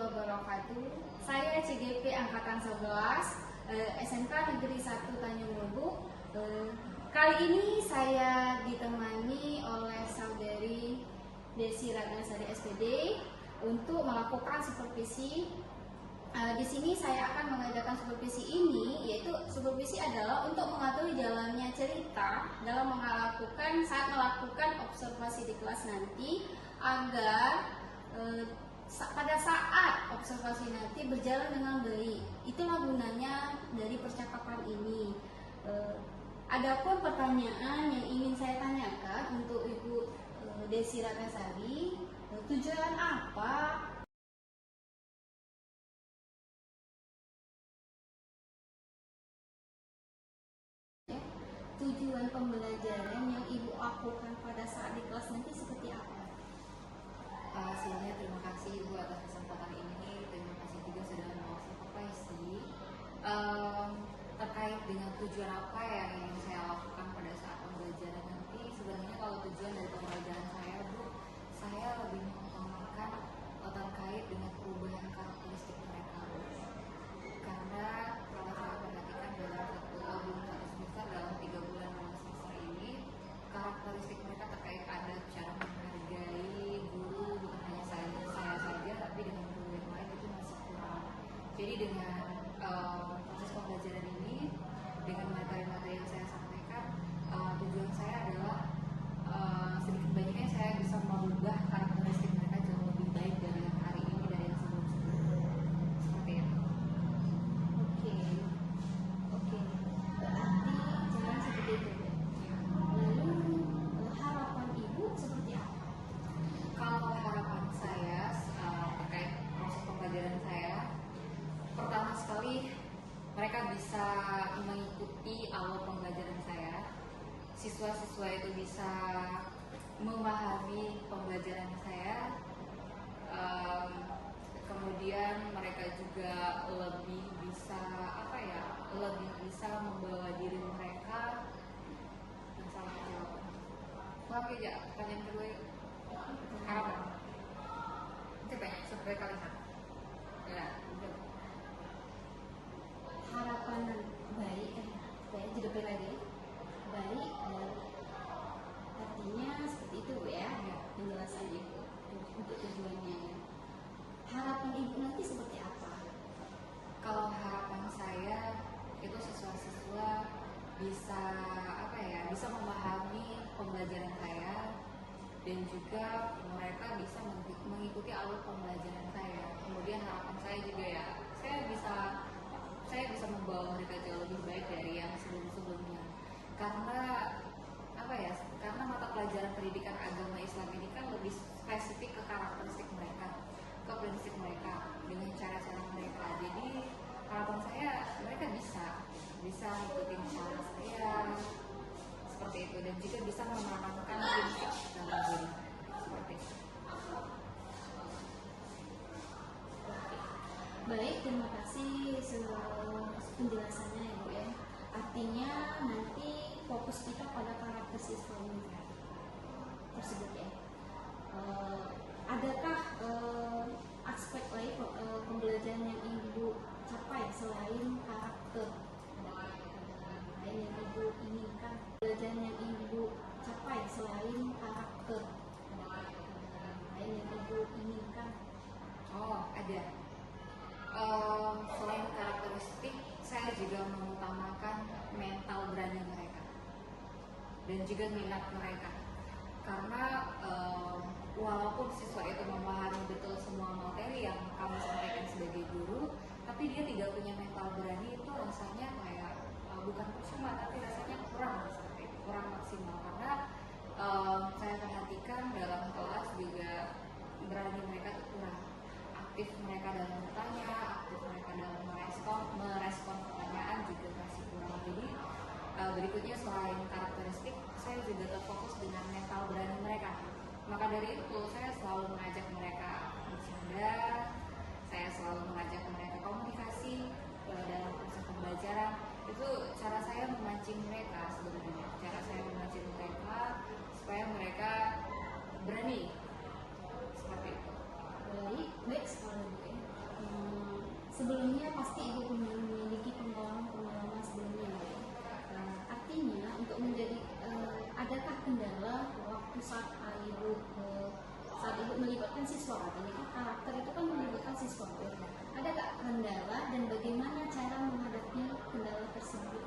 wabarakatuh. Saya CGP Angkatan 11, SMK Negeri 1 Tanjung Lubuk. Kali ini saya ditemani oleh saudari Desi Ratnasari SPD untuk melakukan supervisi. Di sini saya akan mengajarkan supervisi ini, yaitu supervisi adalah untuk mengatur jalannya cerita dalam saat melakukan observasi di kelas nanti, agar pada saat observasi nanti berjalan dengan baik. Itulah gunanya dari percakapan ini. Adapun pertanyaan yang ingin saya tanyakan untuk Ibu Desi Ratnasari, tujuan apa tujuan pembelajaran yang Ibu lakukan pada saat di kelas nanti seperti apa? Sebelumnya terima kasih Ibu atas kesempatan ini. Terima kasih juga sudah mau supervisi terkait dengan tujuan apa yang ingin saya lakukan pada saat pembelajaran nanti. Sebenarnya kalau tujuan dari pembelajaran saya, Bu, saya lebih mengutamakan terkait dengan perubahan karakteristik mereka, Bu. Karena kalau saya perhatikan dalam satu semester, dalam 3 bulan dalam semester ini, karakteristik mereka terkait adat, cara menghargai guru, bukan hanya saya saja, tapi dengan guru yang lain itu masih kurang. Jadi dengan proses pembelajaran ini, dengan materi-materi yang saya sampaikan, tujuan saya adalah sedikit banyaknya saya bisa merubah karakteristik mereka jauh lebih baik dari yang hari ini, dari yang sebelum-sebelumnya. Seperti itu. Oke. Berarti jalan seperti itu. Lalu harapan Ibu seperti apa? Kalau harapan saya terkait proses pembelajaran saya, pertama sekali mereka bisa mengikuti alur pembelajaran saya. Siswa-siswa itu bisa memahami pembelajaran saya. Kemudian mereka juga lebih bisa membawa diri mereka. Salah jawab. Oke, ya, pertanyaan kedua yuk. Harapan. Coba ya, sampai kali satu. Ya, udah. Harapan baik, saya jadi lagi. Baik, artinya seperti itu Bu ya, penjelasannya untuk tujuannya. Harapan Ibu nanti seperti apa? Kalau harapan saya itu siswa-siswa bisa bisa memahami pembelajaran saya, dan juga mereka bisa mengikuti alur pembelajaran saya. Kemudian harapan saya juga ya, saya bisa membawa mereka jauh lebih baik dari yang sebelum-sebelumnya. Karena mata pelajaran pendidikan agama Islam ini kan lebih spesifik ke karakteristik mereka, ke prinsip mereka, dengan cara-cara mereka. Jadi harapan saya mereka bisa ikutin cara saya seperti itu, dan juga bisa menanamkan prinsip dalam diri seperti itu. Baik, terima kasih penjelasannya ya Bu ya. Artinya nanti fokus kita pada karakter siswa tersebut ya. Adakah aspek lain pembelajaran yang Ibu capai selain karakter? Lain yang Ibu inginkan? Pembelajaran yang Ibu capai selain karakter? Lain yang Ibu inginkan? Oh, ada. Selain karakteristik, saya juga mengutamakan mental berani mereka dan juga minat mereka. Karena walaupun siswa itu memahami betul semua materi yang kami sampaikan sebagai guru, tapi dia tidak punya mental berani, itu rasanya kayak bukan percuma, tapi rasanya kurang maksimal. Karena saya perhatikan dalam kelas juga berani mereka itu kurang. Aktif mereka dalam bertanya, aktif mereka dalam merespon pertanyaan juga masih kurang. Jadi berikutnya, selain karakteristik, saya juga terfokus dengan mental berani mereka. Maka dari itu saya selalu mengajak mereka bercanda, saya selalu mengajak mereka komunikasi dalam proses pembelajaran. Itu cara saya memancing mereka sebenarnya, cara saya memancing mereka supaya mereka berani seperti itu. Baik sekali Bu. Ibu saat Ibu melibatkan siswa, katanya kan karakter itu kan melibatkan siswa. Ada nggak kendala dan bagaimana cara menghadapi kendala tersebut?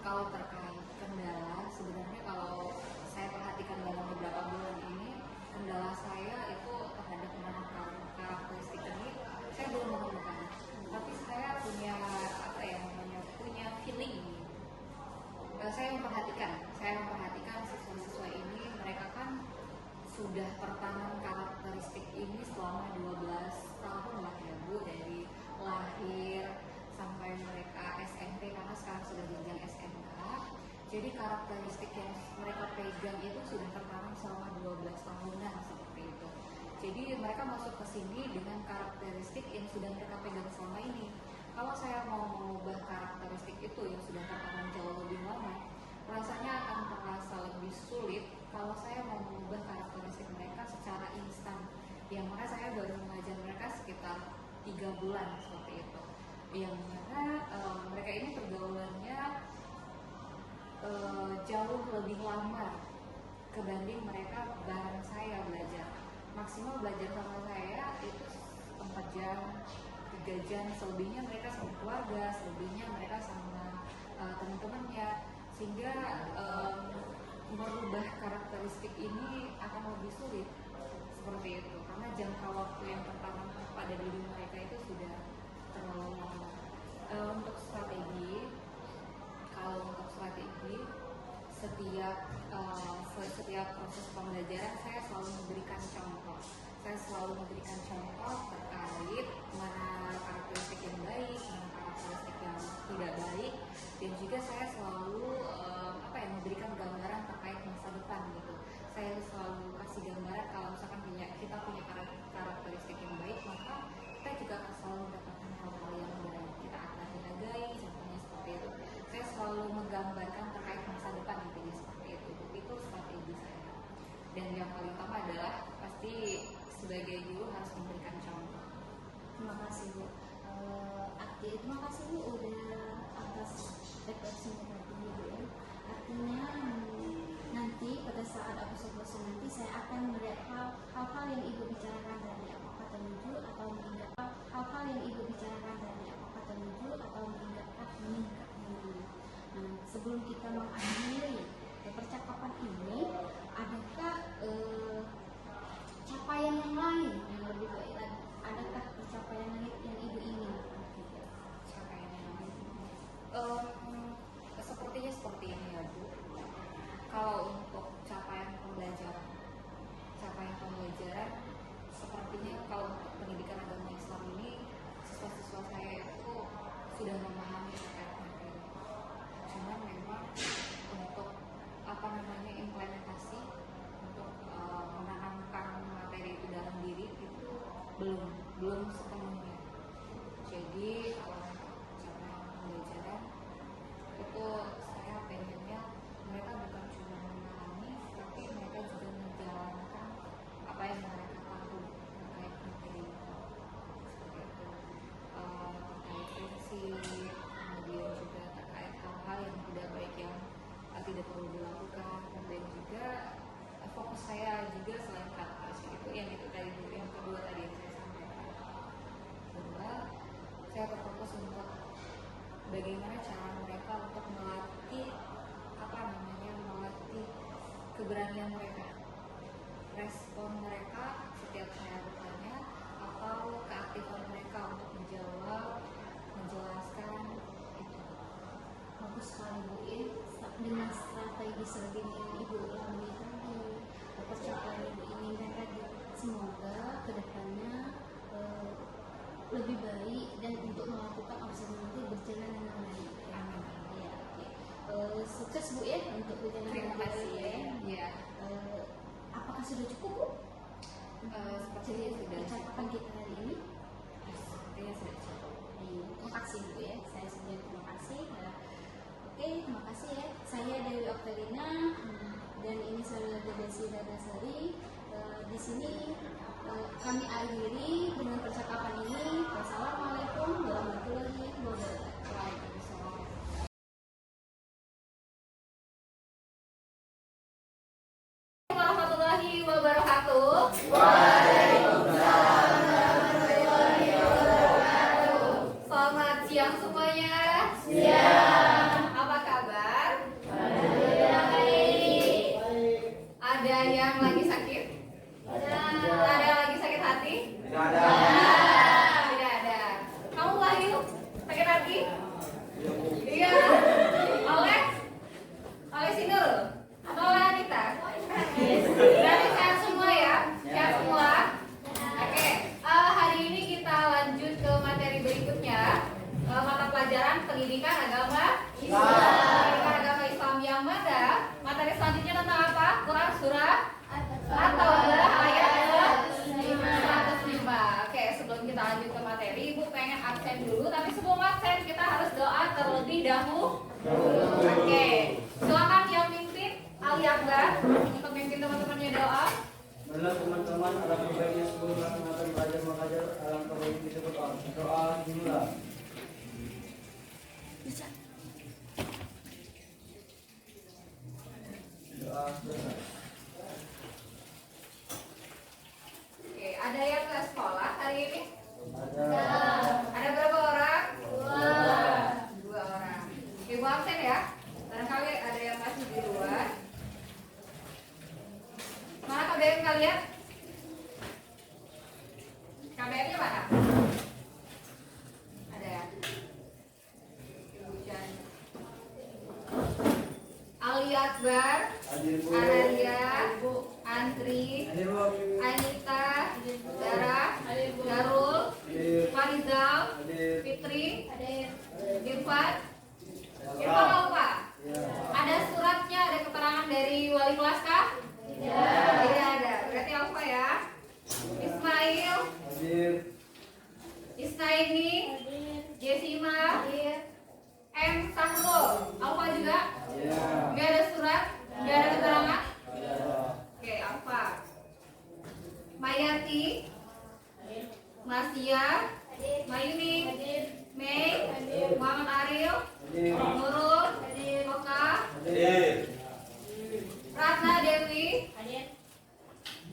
Kalau terkait kendala, sebenarnya kalau saya perhatikan dalam beberapa bulan ini, kendala saya itu terhadap menemukan karakteristik ini, saya belum menemukan. Tapi saya punya apa ya namanya, punya feeling. Saya memperhatikan siswa-siswa ini, mereka kan sudah tertanam karakteristik ini selama 12 tahun lah ya Bu, dari lahir sampai mereka SMP, karena sekarang sudah jenjang SMK. Jadi karakteristik yang mereka pegang itu sudah tertanam selama 12 tahunan seperti itu. Jadi mereka masuk ke sini dengan karakteristik yang sudah mereka pegang selama ini. Kalau saya mau mengubah karakteristik itu yang sudah tertanam jauh lebih lama, rasanya akan terasa lebih sulit kalau saya mau mengubah karakteristik mereka secara instan. Yang mana saya baru mengajar mereka sekitar 3 bulan seperti itu. Yang mana mereka ini pergaulannya jauh lebih lama kebanding mereka bareng saya belajar. Maksimal belajar sama saya itu 4 jam, 3 jam, selebihnya mereka sama keluarga, selebihnya mereka sama teman-temannya, sehingga merubah karakteristik ini akan lebih sulit seperti itu, karena jangka waktu yang tertanam pada diri mereka itu sudah terlalu lama. Untuk strategi, kalau untuk strategi setiap proses pembelajaran saya selalu memberikan contoh. Saya selalu memberikan contoh terkait mana karakteristik yang baik, mana karakteristik yang tidak baik, dan juga saya selalu memberikan gambaran terkait masa depan gitu. Saya selalu kasih gambaran kalau misalkan kita punya karakteristik yang baik, maka kita juga akan selalu mendapatkan hal-hal yang baik. Kita akan dihargai, contohnya seperti itu. Saya selalu menggambarkan terkait masa depan intinya seperti itu. Itu strategi saya. Dan yang paling utama adalah pasti sebagai guru harus memberikan contoh. Terima kasih Bu. Terima kasih Bu udah atas refleksinya tadi Bu ya. Artinya nanti pada saat episode nanti saya akan melihat hal-hal yang Ibu bicarakan tadi, apakah terwujud atau meningkat, hal-hal yang Ibu bicarakan tadi, apakah terwujud atau meningkat. Nah, sebelum kita mengakhiri percakapan ini, adakah capaian yang lain yang lebih baik lagi? Adakah pencapaian lain yang Ibu ingin? Capaian yang lain, sepertinya seperti ini ya Bu. Kalau untuk capaian pembelajaran sepertinya kalau untuk pendidikan agama Islam ini, siswa-siswa saya itu sudah memahami terkait materi. Cuman memang untuk implementasi untuk menanamkan materi itu dalam diri itu belum sepenuhnya. Jadi kalau untuk capaian pembelajaran itu saya pengennya mereka bukan cuma memahami, tapi mereka juga menjalankan apa yang mereka tahu terkait materi seperti itu, terkait prinsip, kemudian juga terkait hal-hal yang tidak baik yang tidak perlu dilakukan. Dan juga fokus saya juga selain karakteristik itu tadi yang kedua tadi yang saya sampaikan, bahwa saya terfokus untuk bagaimana cara mereka untuk melatih keberanian mereka, respon mereka setiap saya bertanya, atau keaktifan mereka untuk menjawab, menjelaskan itu. Bagus sekali Bu In. Dengan strategi seperti yang Ibu alami tadi, percakapan Ibu inginkan tadi, semoga kedepannya lebih baik dan untuk melakukan observasi nanti berjalan dengan baik. Amin. Ya, oke. Sukses Bu ya untuk berjalan. Terima kasih ya. Apakah sudah cukup Bu? Sepertinya sudah percakapan kita hari ini. Sepertinya sudah cukup. Terima kasih Bu ya. Saya sudah terima kasih. Oke, terima kasih ya. Saya Dewi Oktelina dan ini saudara Desi Dadasari. Di sini kami akhiri dengan percakapan ini. Wassalamualaikum warahmatullahi wabarakatuh. Waalaikumsalam. yang lagi sakit? Ada yang lagi sakit hati? Tidak ada. Tidak ada. Kamu Wahyu sakit hati? Iya. Oleh Sinul atau oleh Anita? Berarti sehat semua ya? Sehat semua? Oke. Hari ini kita lanjut ke materi berikutnya. Mata pelajaran pendidikan agama Islam. Pendidikan agama Islam yang mana? Materi selanjutnya tentang apa? Quran surah atau ayat ke-105. Oke, sebelum kita lanjut ke materi, Ibu pengen absen dulu. Tapi sebelum absen kita harus doa terlebih dahulu. Oke, silakan yang mimpin Ali Akbar untuk mimpin teman-temannya doa. Marilah teman-teman, alangkah baiknya sebelum melaksanakan belajar mengajar, alangkah baiknya kita berdoa. Doa dimulai. Doa selesai. Oke, ada yang ke sekolah hari ini? Ada. Ada berapa orang? Dua orang. Ibu absen ya. Barangkali ada yang masih di luar. Mana KBM kalian? KBM-nya mana? Ada ya? Ibu Jan. Ali Akbar, Hadir Bu. Araria, Andri, Hadir Bu. Anita, Dara, Darul, Hadir. Farizal, Hadir. Fitri, Irfan. Irfan apa? Ya. Ada suratnya, ada keterangan dari wali kelas kah? Tidak ada. Berarti apa ya? Ismail, Hadir. Isnaini, Jessima, M. Sahrul. Alfa juga? Ya. Nggak ada surat? Nggak ada keterangan? Ada. Oke, Alfa. Mayati, Masia, Mayuni, Mei, Muhammad Ariel, Hadir. Nurul, Oka, Hadir. Ratna Dewi,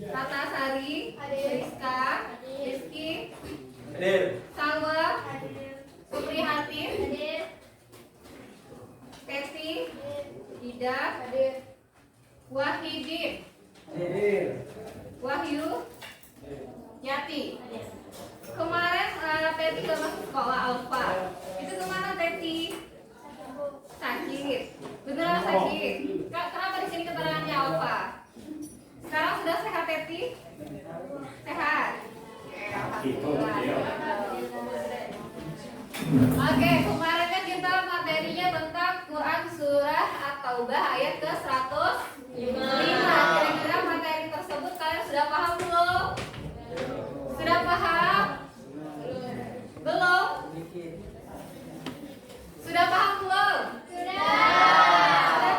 Ratna Sari, Rizka, Rizky, Hadir. Salwa, Supri Hatim, Teti, Ida, Wahidin, Hadir. Wahyu, Yati. Kemarin Teti gak masuk sekolah Alfa. Itu kemana Teti? Sakit. Beneran sakit. Kenapa di sini keterangannya Alfa? Sekarang sudah sehat Teti? Sehat. Oke, alhamdulillah. Oke, kemarin kan kita materinya tentang Quran surah At-Taubah ayat ke-105. Kira-kira materi tersebut kalian sudah paham belum? Sudah paham? Belum? Sudah paham belum? Sudah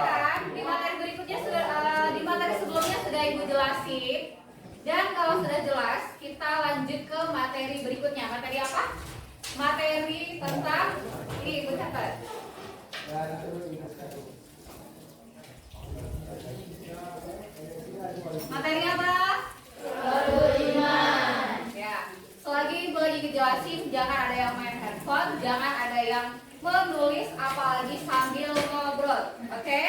kan? Di materi berikutnya sudah, di materi sebelumnya sudah Ibu jelasin. Dan kalau sudah jelas, kita lanjut ke materi berikutnya. Materi apa? Materi tentang ini Ibu catat. Materi apa? Ya. Selagi Ibu lagi ngejelasin, jangan ada yang main handphone, jangan ada yang menulis, apalagi sambil ngobrol. Oke?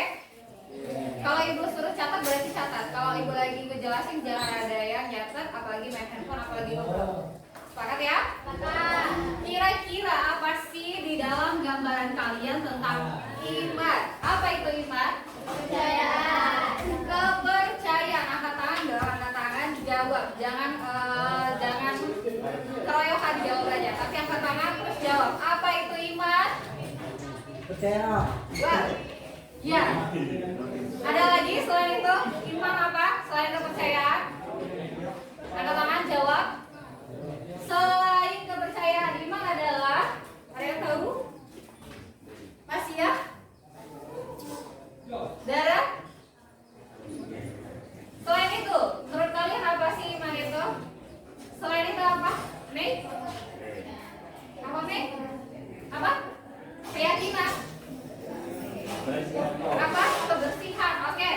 Kalau Ibu suruh catat berarti catat. Kalau Ibu lagi ngejelasin, jangan ada yang nyatet, apalagi main handphone, apalagi ngobrol. Sepakat ya? Sepakat. Kira-kira apa sih di dalam gambaran kalian tentang iman? Apa itu iman? Kepercayaan. Kepercayaan. Angkat tangan, angkat tangan, jawab. Jangan keroyokan jawab aja. Tapi angkat tangan terus jawab. Apa itu iman? Percaya. Wah. Ya. Ada lagi selain itu? Iman apa? Selain kepercayaan? Angkat tangan, jawab. Selain kepercayaan, iman adalah, ada yang tahu? Masih ya? Darah? Selain itu, menurut kalian apa sih iman itu? Selain itu apa? Mei? Apa Mei? Apa? Keyakinan? Apa? Kebersihan. Oke.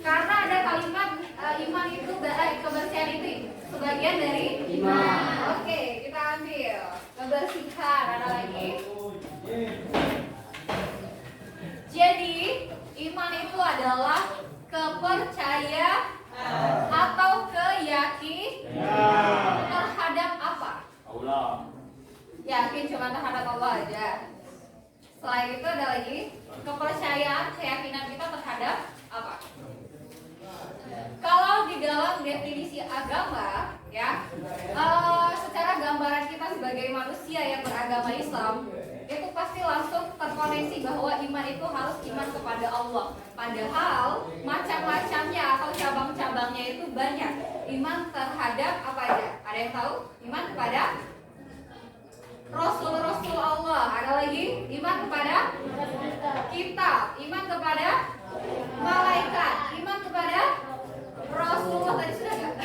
Karena ada kalimat iman itu kebersihan itu sebagian dari iman. Oke, kita ambil kebersihan. Ada lagi. Jadi iman itu adalah kepercayaan. Atau keyakinan terhadap apa? Allah. Yakin cuma terhadap Allah aja. Selain itu ada lagi kepercayaan, keyakinan kita terhadap apa? Kalau di dalam definisi agama, ya, secara gambaran kita sebagai manusia yang beragama Islam, itu pasti langsung terkoneksi bahwa iman itu harus iman kepada Allah. Padahal macam-macamnya atau cabang-cabangnya itu banyak. Iman terhadap apa aja? Ada yang tahu? Iman kepada Rasul-Rasul Allah. Ada lagi? Iman kepada kitab. Iman kepada malaikat. Iman kepada Rasulullah. Tadi sudah nggak?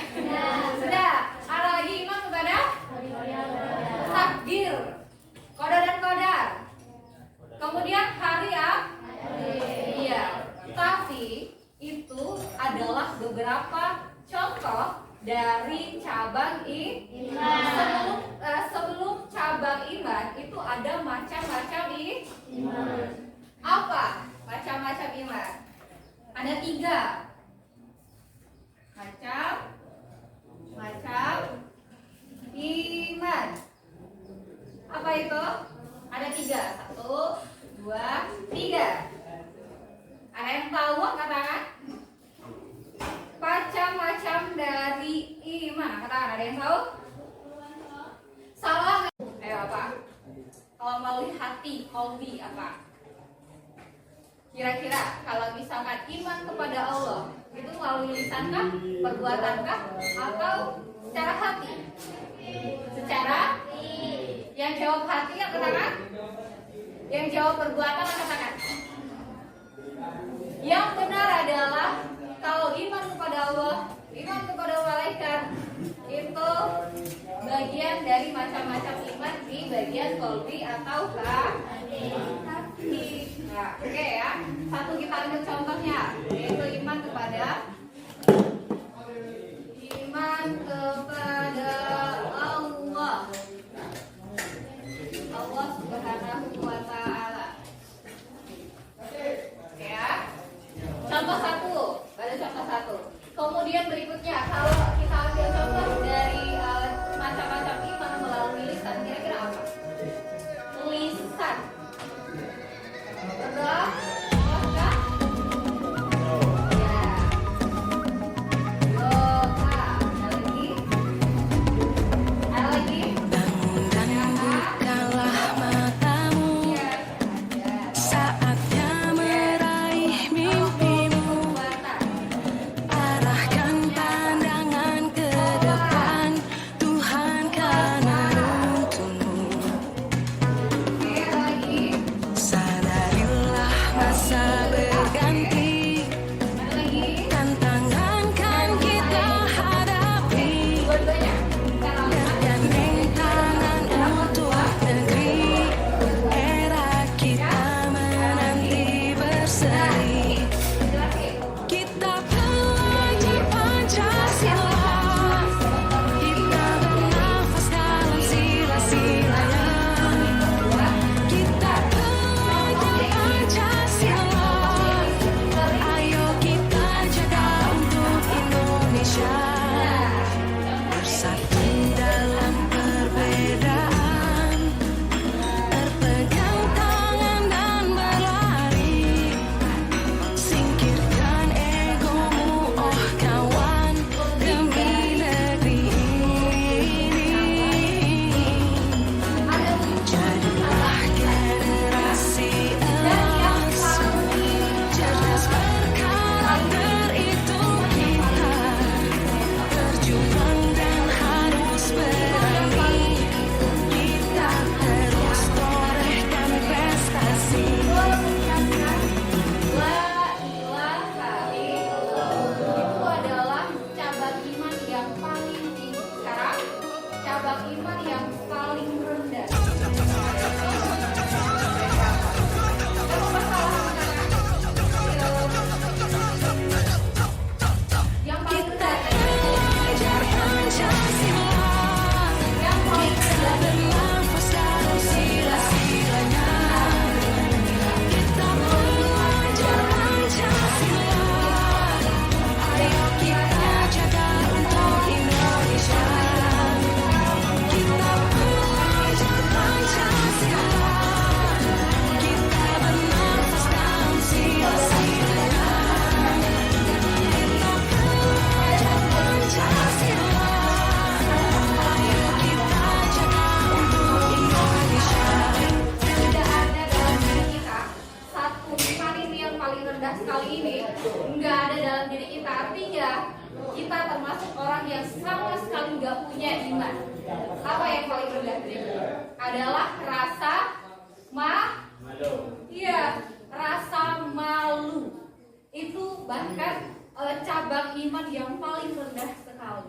Sudah. Ada lagi iman kepada takdir, qadar dan qadar. Kemudian hari iya. Tapi itu adalah beberapa contoh dari cabang iman. Sebelum cabang iman itu ada macam-macam iman. Apa macam-macam iman? Ada 3 macam iman. Apa itu? Ada 3. 1, 2, 3. Ada yang tahu katakan? Macam-macam dari iman. Katakan, ada yang tahu? Salah. Ayo apa? Kalau melalui hati, qalbi apa? Kira-kira kalau misalkan iman kepada Allah itu melalui lisankah, perbuatankah, atau secara hati? Secara yang jawab hati yang katakan, yang jawab perbuatan yang katakan. Yang benar adalah kalau iman kepada Allah, iman kepada malaikat itu bagian dari macam-macam iman di bagian qalbi atau hati. Nah, oke ya. Satu kita ambil contohnya, yaitu iman kepada Allah. Allah Subhanahu wa taala. Oke ya. Contoh 1, pada contoh 1. Kemudian berikutnya kalau kita ambil contoh dari macam-macam iman melalui lisan, kira-kira apa? Lisan. Betul? Apakah? Ya. Doa. Ada lagi? Ada lagi? Bukalah matamu, saatnya meraih mimpimu. Arahkan pandangan ke depan. tingginya iman. Apa yang paling rendah dari itu? Adalah rasa iya, rasa malu. Itu bahkan cabang iman yang paling rendah sekali.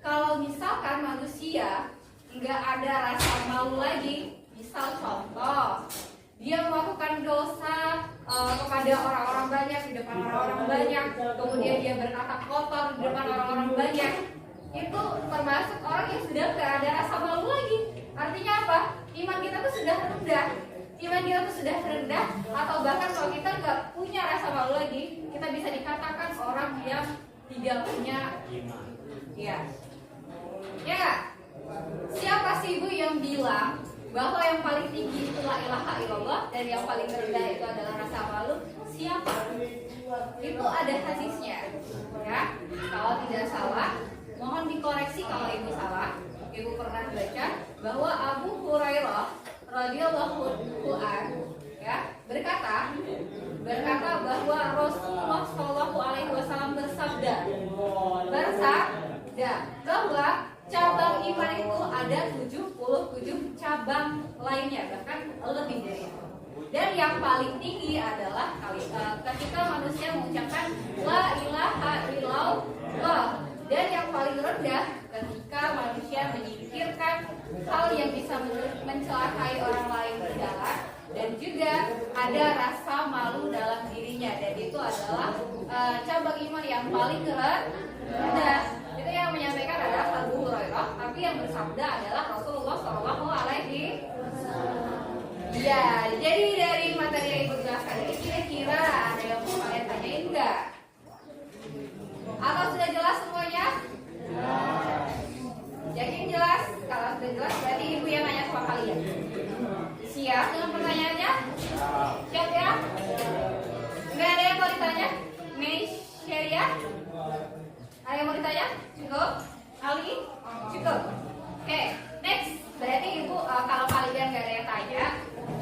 Kalau misalkan manusia nggak ada rasa malu lagi, misal contoh, dia melakukan dosa kepada orang-orang banyak, di depan orang-orang banyak, kemudian dia berkata kotor di depan orang-orang banyak, itu termasuk orang yang sudah nggak ada rasa malu lagi. Artinya apa? Iman kita tuh sudah rendah. Iman kita tuh sudah rendah, atau bahkan kalau kita nggak punya rasa malu lagi, kita bisa dikatakan orang yang tidak punya iman. Ya, ya nggak? Siapa sih ibu yang bilang bahwa yang paling tinggi itu la ilaha illallah dan yang paling rendah itu adalah rasa malu? Siapa? Itu ada hadisnya, ya. Kalau tidak salah, mohon dikoreksi kalau ibu salah. Ibu pernah baca bahwa Abu Hurairah radhiyallahu anhu, ya, berkata bahwa Rasulullah Shallallahu Alaihi Wasallam bersabda bahwa cabang iman itu ada 77 cabang lainnya, bahkan lebih dari itu. Dan yang paling tinggi adalah ketika manusia mengucapkan la ilaha illallah. Dan yang paling rendah ketika manusia menyingkirkan hal yang bisa mencelakai orang lain berjalan, dan juga ada rasa malu dalam dirinya, dan itu adalah cabang iman yang paling rendah. Itu yang menyampaikan adalah Abu Hurairah, tapi yang bersabda adalah Rasulullah Shallallahu Alaihi Wasallam. Ya, jadi dari materi yang ibu jelaskan ini kira-kira ada yang mau kalian tanyain nggak? Atau sudah jelas semuanya? Yakin jelas? Kalau sudah jelas berarti ibu yang nanya sama kalian. Siap dengan pertanyaannya? Siap ya? Nggak ada yang mau ditanya? Share ya? Ada yang mau ditanya? Cukup? Ali? Cukup? Oke, next. Berarti ibu kalau kalian nggak ada yang tanya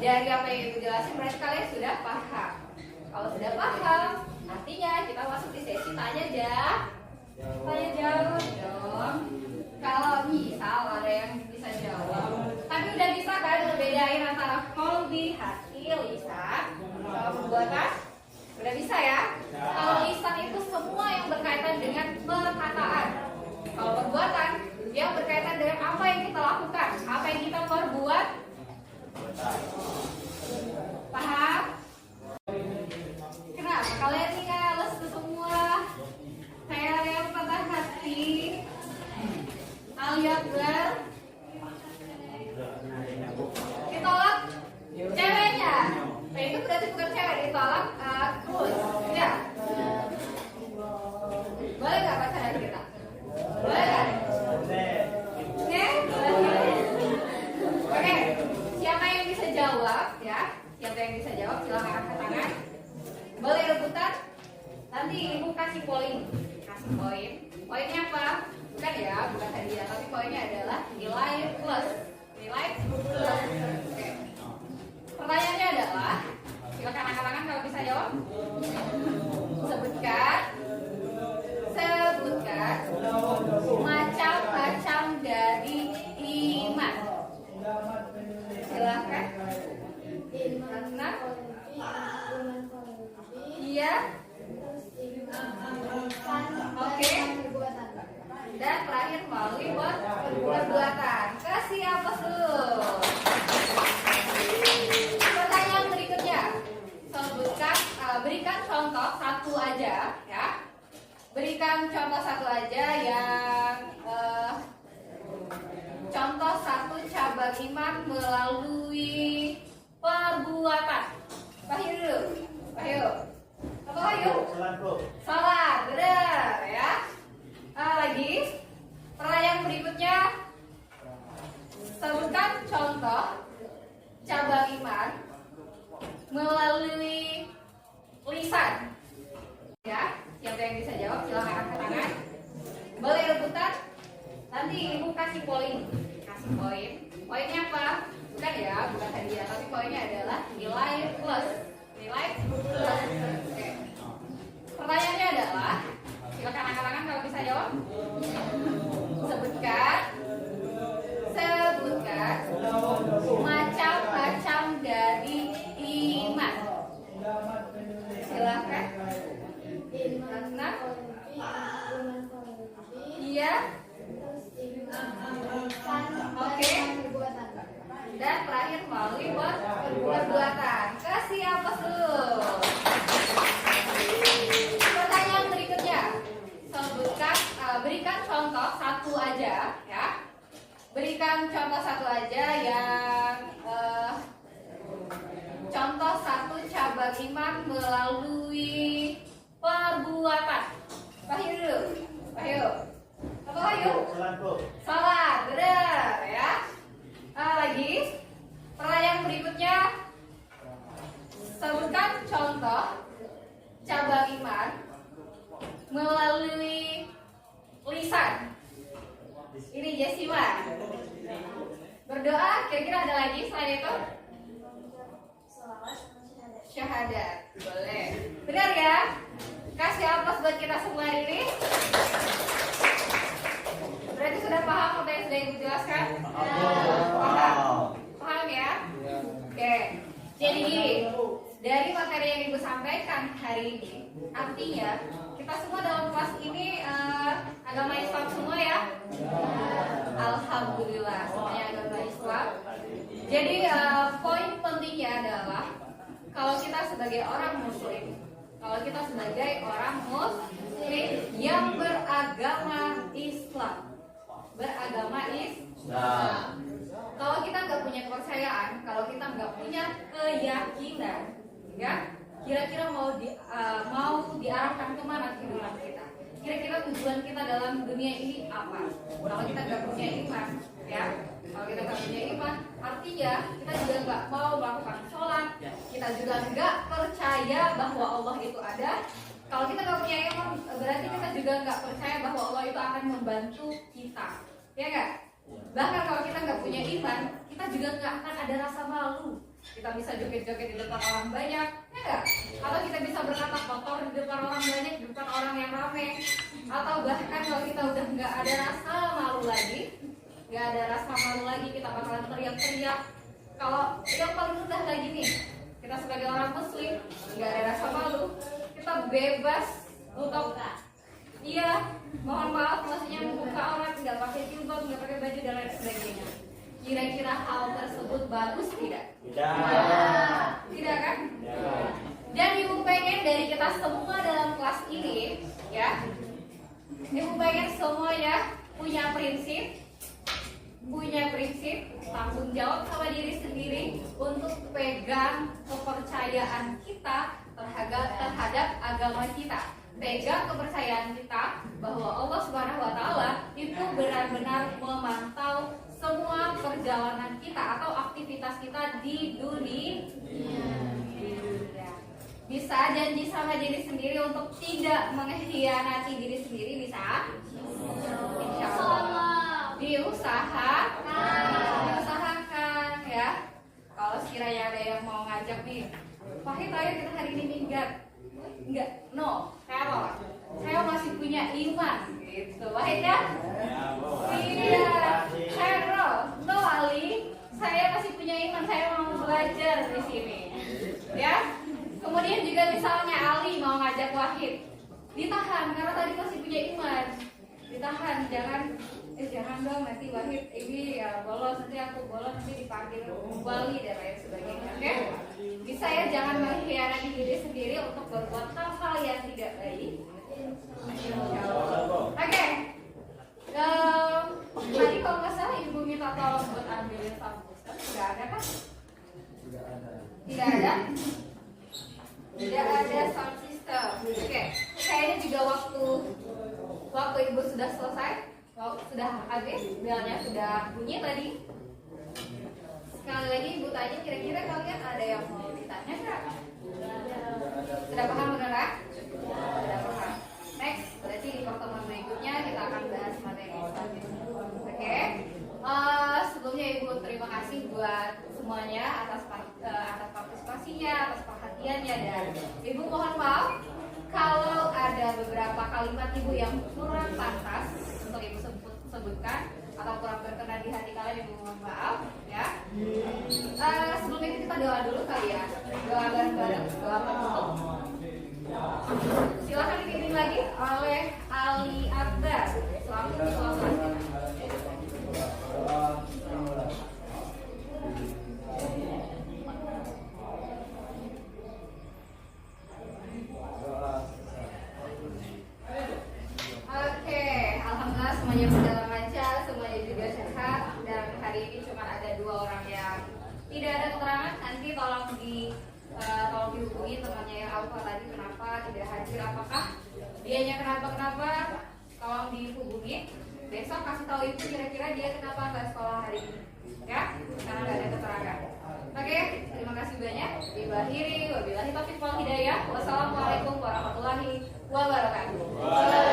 dari apa yang ibu jelasin, berarti kalian sudah paham. Kalau sudah paham, artinya kita masuk di sesi tanya jawab dong. Kalau misal ada yang bisa jawab, tapi udah bisa kan bedain antara kolbi, hati, lisan, sama perbuatan? Udah bisa ya? Kalau lisan itu semua yang berkaitan dengan perkataan. Kalau perbuatan yang berkaitan dengan apa yang kita lakukan, apa yang kita perbuat. Paham? Kenapa kalian ini males semua? Kayak yang patah hati, alias ditolak ceweknya. Nah, itu berarti bukan cewek, ditolak terus. Ya. Boleh nggak pacaran kita? Boleh nggak? Oke. Siapa yang bisa jawab ya? Siapa yang bisa jawab silakan angkat tangan. Boleh rebutan? Nanti ibu kasih poin. Kasih poin. Poinnya apa? Bukan ya, bukan hadiah, tapi poinnya adalah nilai plus. Nilai plus. Oke. Pertanyaannya adalah, silakan angkat tangan kalau bisa jawab. Sebutkan macam-macam dari iman. Silakan. Iman. Iya. Oke. Dan terakhir melalui perbuatan. Kasih apa dulu? Pertanyaan berikutnya. Berikan contoh satu aja ya. Berikan contoh satu aja yang contoh satu cabang iman melalui perbuatan. Wahyu dulu. Wahyu. Apa Wahyu? Salat, benar ya. Lagi. Pertanyaan berikutnya. Sebutkan contoh cabang iman melalui lisan. Ya, siapa yang bisa jawab silakan angkat tangan. Boleh rebutan? Nanti ibu kasih poin. Kasih poin. Poinnya apa? Bukan ya, bukan hadiah, tapi poinnya adalah nilai plus. Nilai plus. Oke. Pertanyaannya adalah, silakan angkat tangan kalau bisa jawab. Sebutkan Oke. Dan terakhir melalui perbuatan. Kasih apa dulu? Pertanyaan berikutnya. Sebutkan, berikan contoh satu aja ya. Berikan contoh satu aja yang contoh satu cabang iman melalui perbuatan. Wahyu dulu. Wahyu. Apa Wahyu? Salat, benar ya. Lagi. Pertanyaan berikutnya. Sebutkan contoh cabang iman melalui lisan. Ini Jessica. Berdoa, kira-kira ada lagi selain itu? Syahadat. Boleh. Benar ya? Kasih aplaus buat kita semua hari ini. Berarti sudah paham apa yang sudah Ibu jelaskan? Paham? Paham ya? Oke. Jadi gini, dari materi yang Ibu sampaikan hari ini, artinya kita semua dalam kelas ini agama Islam semua ya? Alhamdulillah, semuanya agama Islam. Jadi poin pentingnya adalah kalau kita sebagai orang Muslim, yang beragama Islam, kalau kita nggak punya kepercayaan, kalau kita nggak punya keyakinan, ya, kira-kira mau diarahkan kemana kehidupan kita? Kira-kira tujuan kita dalam dunia ini apa? Kalau kita nggak punya iman, ya, kalau kita nggak punya iman, artinya kita juga nggak mau melakukan sholat, kita juga nggak percaya bahwa Allah itu ada. Kalau kita nggak punya iman, berarti kita juga nggak percaya bahwa Allah itu akan membantu kita, ya nggak? Bahkan kalau kita nggak punya iman, kita juga nggak akan ada rasa malu. Kita bisa joget-joget di depan orang banyak, ya nggak? Atau kita bisa berkata kotor di depan orang banyak, di depan orang yang ramai. Atau bahkan kalau kita udah nggak ada rasa malu lagi, kita bakalan teriak-teriak. Kalau yang paling mudah lagi nih, kita sebagai orang Muslim nggak ada rasa malu, kita bebas untuk mohon maaf, maksudnya membuka aurat, nggak pakai jilbab, nggak pakai baju dan lain sebagainya. Kira-kira hal tersebut bagus tidak? Tidak kan? Dan Ibu pengen dari kita semua dalam kelas ini, ya, Ibu pengen semuanya punya prinsip, tanggung jawab sama diri sendiri untuk pegang kepercayaan kita terhadap agama kita. Pegang kepercayaan kita bahwa Allah Subhanahu wa Ta'ala itu benar-benar memantau semua perjalanan kita atau aktivitas kita di dunia. Bisa janji sama diri sendiri untuk tidak mengkhianati diri sendiri, bisa? Insya Allah. Diusahakan ya. Kalau sekiranya ada yang mau ngajak nih, Fahid ayo kita hari ini minggat. Enggak, no, teror. Saya masih punya iman, gitu. Wahid ya? Iya, teror. No Ali, saya masih punya iman. Saya mau belajar di sini, ya. Kemudian juga misalnya Ali mau ngajak Wahid, ditahan karena tadi masih punya iman. Ditahan, jangan dong nanti Wahid ini ya bolos, nanti aku bolos, nanti dipanggil kembali dan lain sebagainya. Oke? Bisa ya, jangan mengkhianati diri sendiri untuk berbuat hal-hal yang tidak baik. Oke. Tadi kalau nggak salah Ibu minta tolong buat ambilin sampulkan. Tidak ada kan? Tidak ada. Tidak ada sound system. Oke. Kayaknya juga waktu Ibu sudah selesai, sudah habis, belnya sudah bunyi tadi. Sekali lagi Ibu tanya, kira-kira kalian ada yang mau ditanya nggak? Sudah paham beneran? Sudah paham. Next, berarti di pertemuan berikutnya kita akan bahas materi selanjutnya. Oke. Sebelumnya Ibu terima kasih buat semuanya atas partisipasinya, atas perhatiannya, dan Ibu mohon maaf kalau ada beberapa kalimat Ibu yang kurang pantas untuk Ibu sebutkan atau kurang berkenan di hati kalian, Ibu mohon maaf ya. Sebelum itu kita doa dulu kali ya. Doa bareng-bareng, doa penutup. Silakan dipimpin lagi oleh Ali Akbar selaku ketua semuanya berjalan lancar, semuanya juga sehat. Dan hari ini cuma ada 2 orang yang tidak ada keterangan. Nanti tolong dihubungi temannya yang Alfa tadi kenapa tidak hadir, apakah dianya kenapa, tolong dihubungi. Besok kasih tahu ibu kira-kira dia kenapa nggak sekolah hari ini, ya, karena nggak ada keterangan. Oke, terima kasih banyak. Wabillahi taufiq wal hidayah. Wassalamualaikum warahmatullahi wabarakatuh.